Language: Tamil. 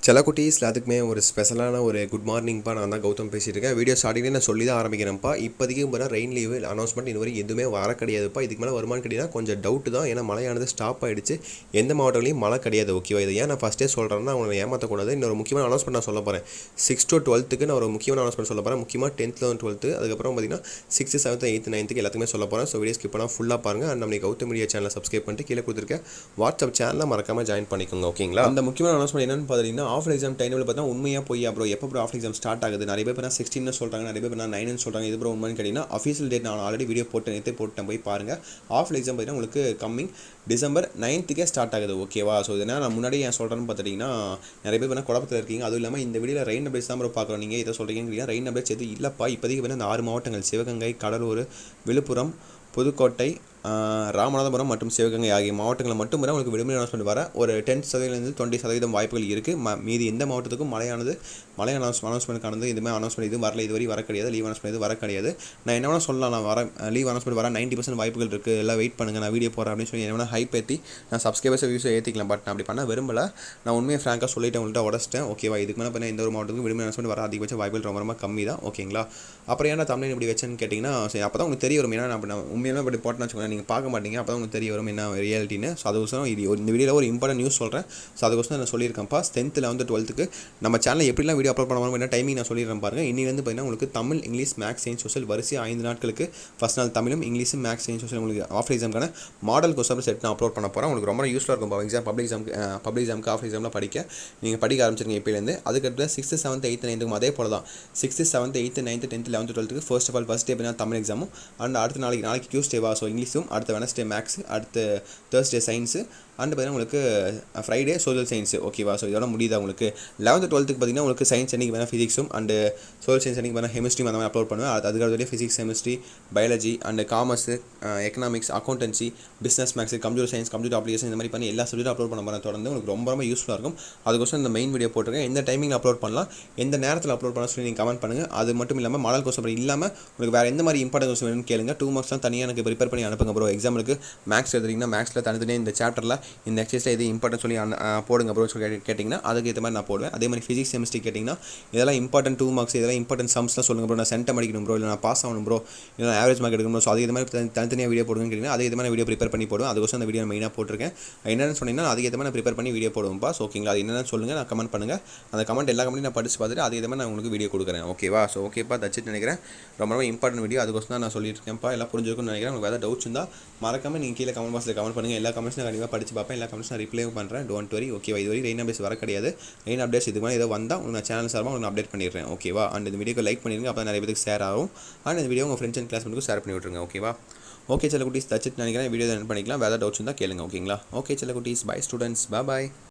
சில குட்டீஸில் அதுக்குமே ஒரு ஸ்பெஷலான ஒரு குட் மார்னிங்ப்பா. நான் தான் கௌதம் பேசிகிட்டு இருக்கேன். வீடியோ ஸ்டார்டிங்லேயே நான் சொல்லி தான் ஆரம்பிக்கிறேன்ப்பா. இப்போதைக்கு பார்த்தா ரெயின் லீவு அனௌன்ஸ்மெண்ட் இன்ன வரைக்கும் எதுவுமே வர கிடையாதுப்பா. இதுக்கு மேலே வருமானு கேட்டிங்கன்னா கொஞ்சம் டவுட்டு தான். ஏன்னா மழையானது ஸ்டாப் ஆகிடுச்சு. எந்த மாவட்டங்களையும் மழை கிடையாது. ஓகேவா? இதை ஏன் நான் ஃபஸ்ட்டே சொல்கிறேன்னா அவங்களை ஏமாற்றக்கூடாது. இன்னொரு முக்கியமான அனௌன்ஸ்மெண்ட் நான் சொல்ல போகிறேன். 6 to 12க்கு நான் ஒரு முக்கியமான அனௌன்ஸ்மெண்ட் சொல்ல போகிறேன். முக்கியமாக 10th 12th அதுக்கப்புறம் பார்த்தீங்கன்னா 6th 7th 8th 9th எல்லாத்துக்குமே சொல்ல போகிறேன். ஸோ வீடியோ ஸ்கிப் பண்ணால் ஃபுல்லாக பாருங்கள். அண்ட் நம்ம கௌதம் மீடியா சேனலை சப்ஸ்கிரைப் பண்ணிட்டு கீழே கொடுத்துருக்கேன் வாட்ஸ்அப் சேனலில் மறக்காமல் ஜாயின் பண்ணிக்கோங்க. ஓகேங்களா? அந்த முக்கியமான அனௌன்ஸ்மெண்ட் என்னென்னு பார்த்தீங்கன்னா ஆஃப் எக்ஸாம் டைம் உண்மையாக போய் ப்ரோ எப்போ ப்ரோ ஆஃப் எக்ஸாம் ஸ்டார்ட் ஆகுது? நிறைய பேர் 16 சொல்கிறாங்க, நிறைய பேர் 9 சொல்கிறாங்க. இது ப்ரோ உண்மைன்னு கேட்டிங்கன்னா அஃபீஷியல் டேட் நான் ஆல்ரெடி வீடியோ போட்டேன் போய் பாருங்கள். ஆஃப் எக்ஸாம் பார்த்தீங்கன்னா உங்களுக்கு கம்மிங் டிசம்பர் 9th ஸ்டார்ட் ஆகுது. ஓகேவா? ஸோ இதனால் நான் முன்னாடி ஏன் சொல்கிறேன்னு பார்த்துட்டிங்கன்னா நிறைய பேர் குழப்பத்தில் இருக்கீங்க. அதுவும் இல்லாமல் இந்த வீடியோவில் ரெயின் அப்டேட்ஸ் தான் ப்ரோ பார்க்குறோம். நீங்கள் இதை சொல்கிறீங்க ரெயின் அப்டேட்ஸ் எதுவும் இல்லைப்பா. இப்போதைக்கு இந்த 6 மாவட்டங்கள் சிவகங்கை, கடலூர், விழுப்புரம், புதுக்கோட்டை, ராமநாதபுரம் மற்றும் சிவகங்கை ஆகிய மாவட்டங்களில் மட்டும் உங்களுக்கு விடுமுறை அனௌன்ஸ்மெண்ட் வர ஒரு 10% 20% வாய்ப்புகள் இருக்குது. மீதி எந்த மாவட்டத்துக்கும் மழை அனௌன்ஸ்மெண்ட்கானது இதுவுமே அனௌன்ஸ்மெண்ட் இதுவும் வரல. இதுவரை வர கிடையாது. லீவ் அனௌன்ஸ்மெண்ட் இது வர கிடையாது. நான் என்ன வேணால் சொல்லலாம், நான் லீவ் அனௌன்ஸ்மெண்ட் வர 90% வாய்ப்புகள் இருக்குது. எல்லாம் வெயிட் பண்ணுங்கள், நான் வீடியோ போகிறேன் அப்படின்னு சொல்லி என்ன வேணால் ஹைப் ஏற்றி நான் சப்ஸ்கிரைபர்ஸை வியூஸை ஏற்றிக்கலாம். பட் நான் அப்படி பண்ண விரும்பலை. நான் உண்மையை ஃப்ராங்காக சொல்லிட்டு உங்கள்கிட்ட உடச்சிட்டேன். ஓகேவா? இதுக்கு மேலே பண்ண எந்த ஒரு மாவட்டத்துக்கும் விடுமுறை அனௌன்ஸ்மெண்ட் வர அதிகபட்ச வாய்ப்புகள் ரொம்ப கம்மி தான். ஓகேங்களா? அப்புறம் ஏன்னா தமிழ் இப்படி வச்சேன்னு கேட்டிங்கன்னா சரி அப்போ தான் உங்களுக்கு தெரிய வரும். ஏன்னா நான் உண்மையாக இப்படி போட்டேன்னு வச்சுக்கோங்க, நீங்கள் பார்க்க மாட்டீங்க. அப்போ தான் உங்களுக்கு தெரிய வரும் என்ன ரியாலிட்டின்னு. ஸோ அதுக்கோசரம் இந்த வீடியோவில் ஒரு இம்பார்ட்டன்ட் நியூஸ் சொல்கிறேன். ஸோ அதுக்கோசரம் நான் சொல்லியிருக்கேன்ப்பா. 10th 11th 12th நம்ம சேனலில் எப்படிலாம் வீடியோ அப்லோட் பண்ணுவோம் என்ன டைமிங் நான் சொல்லிடுறேன் பாருங்கள். இன்னிலேருந்து பார்த்தீங்கன்னா உங்களுக்கு Tamil, English, maths, science, social வரிசை 5 நாட்களுக்கு ஃபஸ்ட் நாள் தமிழும், இங்கிலீஷும், மேக்ஸ், சயின்ஸ், சோஷியல் உங்களுக்கு ஆஃப் எக்ஸாமுக்கான மாடல் கொஸ்டின் செட் நான் அப்லோட் பண்ண போகிறேன். உங்களுக்கு ரொம்ப யூஸ்ஃபுல்லாக இருக்கும். பப்ளிக் எக்ஸாமுக்கு ஆஃப் எக்ஸாமில் நீங்கள் படிக்க ஆரம்பிச்சிருங்க இப்போலேருந்து. அதுக்கடுத்து 6th 7th 8th 9th அதே போல தான் 6th 7th 8th 9th 10th 11th 12th first day பார்த்தீங்கன்னா தமிழ் எக்ஸாமும், அண்ட் அடுத்த நாளைக்கு டியூஸ்டேவா ஸோ இங்கிலீஷும், அடுத்த வெனஸ்டே மேக்ஸ், அடுத்த தேர்ஸ்டே சயின்ஸு, அண்ட் பார்த்தீங்கன்னா உங்களுக்கு ஃப்ரைடே சோஷியல் சயின்ஸு. ஓகேவா? ஸோ இதோட முடியுது உங்களுக்கு. 11th 12th பார்த்தீங்கன்னா உங்களுக்கு சயின்ஸ் அன்றைக்கி வேணால் ஃபிசிக்ஸும் அண்டு சோஷியல் சயின்ஸ் அன்றைக்கி வேணால் கெமிஸ்ட்ரி அந்த மாதிரி அப்லோட் பண்ணுவேன். அதுக்கு physics, chemistry, biology and commerce, economics, accountancy, business maths, computer science, computer application இந்த மாதிரி பண்ணி எல்லா சப்ஜெக்டும் அப்லோட் பண்ண போகிறேன். தொடர்ந்து உங்களுக்கு ரொம்ப யூஸ்ஃபுல்லாக இருக்கும். அதுக்கோசரம் இந்த மெயின் வீடியோ போட்டிருக்கேன். எந்த டைமிங்கில் அப்லோட் பண்ணலாம், எந்த நேரத்தில் அப்லோட் பண்ண சொல்லி நீங்கள் கமெண்ட் பண்ணுங்கள். அது மட்டும் இல்லாமல் மாடல் கொஸ்டின் இல்லாமல் உங்களுக்கு வேறு எந்த மாதிரி இம்பார்ட்டன்ட் கொஸ்டின் வேணும்னு கேளுங்க. 2 marks தான் தனியாக எனக்கு ப்ரிப்பேர் பண்ணி அனுப்புங்க ப்ரோ. எக்ஸாமுக்கு மேக்ஸ் எழுதுறீங்கன்னா மேக்ஸில் தனித்தனியாக இந்த சாப்டரில் இந்த எக்ஸசைஸில் இது இம்பார்ட்டன் சொல்லி போடுங்க ப்ரோ சொல்லி கேட்டிங்கன்னா அதுக்கு ஏற்ற மாதிரி நான் போடுவேன். அதே மாதிரி ஃபிசிக்ஸ், கெமிஸ்ட்ரி கேட்டிங்கன்னா இதெல்லாம் இம்பார்ட்டன்ட் 2 marks இதெல்லாம் இம்பார்ட்டன்ட் சம்ஸ்லாம் சொல்லுங்கள் ப்ரோ. நான் சென்டம் அடிக்கணும் ப்ரோ, இல்லை நான் பாஸ் ஆகணும் ப்ரோ, இல்லை ஆவரேஜ் மார்க் எடுக்கணும் ப்ரோ. ஸோ அதுக்கு மாதிரி தனித்தனியாக வீடியோ போடுங்கன்னு கேட்டிங்கன்னா அதுக்கு மாதிரி வீடியோ ப்ரிப்பேர் பண்ணி போடுவேன். அதுக்கோசம் அந்த வீடியோ மெயினாக போட்டிருக்கேன். என்னென்னு சொன்னீங்கன்னா அதுக்கு ஏற்ற மாதிரி நான் ப்ரிப்பேர் பண்ணி வீடியோ போடுவேன்ப்பா. ஸோ ஓகேங்களா? அது என்னென்னு சொல்லுங்கள், நான் கமெண்ட் பண்ணுங்கள். அந்த கமெண்ட் எல்லா கமெண்ட்டையும் நான் படித்து பார்த்துட்டு அதே மாதிரி நான் உங்களுக்கு வீடியோ கொடுக்குறேன். ஓகேவா? ஸோ ஓகேப்பா, தச்சிட்டு நினைக்கிறேன். ரொம்ப இம்பார்ட்டன்ட் வீடியோ. அதுக்கோசம் தான் நான் சொல்லியிருக்கேன்ப்பா. எல்லாம் புரிஞ்சுக்குன்னு நினைக்கிறேன். உங்களுக்கு வேறு டவுட்ஸ் இருந்தால் மறக்காமல் நீங்கள் கீழே கமெண்ட் பாக்ஸில் கமெண்ட் பண்ணுங்கள். எல்லா கமெண்ட்ஸும் நான் கண்டிப்பாக படித்து பார்ப்பேன். எல்லா கமெண்ட்ஸும் நான் ரிப்ளை பண்ணுறேன். Don't worry. ஓகேவா? இதுவரை ரெயின் அப்டேட்ஸ் வர கிடையாது. ரெயின் அப்டேட்ஸ் இது மாதிரி ஏதோ வந்தால் உங்களுக்கு நான் சேனல் சார்பாக உங்களுக்கு அப்டேட் பண்ணிடுறேன். ஓகேவா? அண்ட் இந்த வீடியோக்கு லைக் பண்ணிடுங்க. அப்போ நிறைய பேருக்கு ஷேர் ஆகும். அண்ட் இந்த வீடியோ உங்கள் ஃப்ரெண்ட்ஸ் அண்ட் கிளாஸ்மேட்டுக்கு ஷேர் பண்ணி விட்ருங்க. ஓகேவா? ஓகே சில குட்டீஸ், தச்சிட்டு நினைக்கிறேன். வீடியோ என்ன பண்ணிக்கலாம். வேறு டவுட்ஸ் இருந்தால் கேளுங்க. ஓகேங்களா? ஓகே சில குட்டீஸ், பை ஸ்டூடெண்ட்ஸ், பாய்.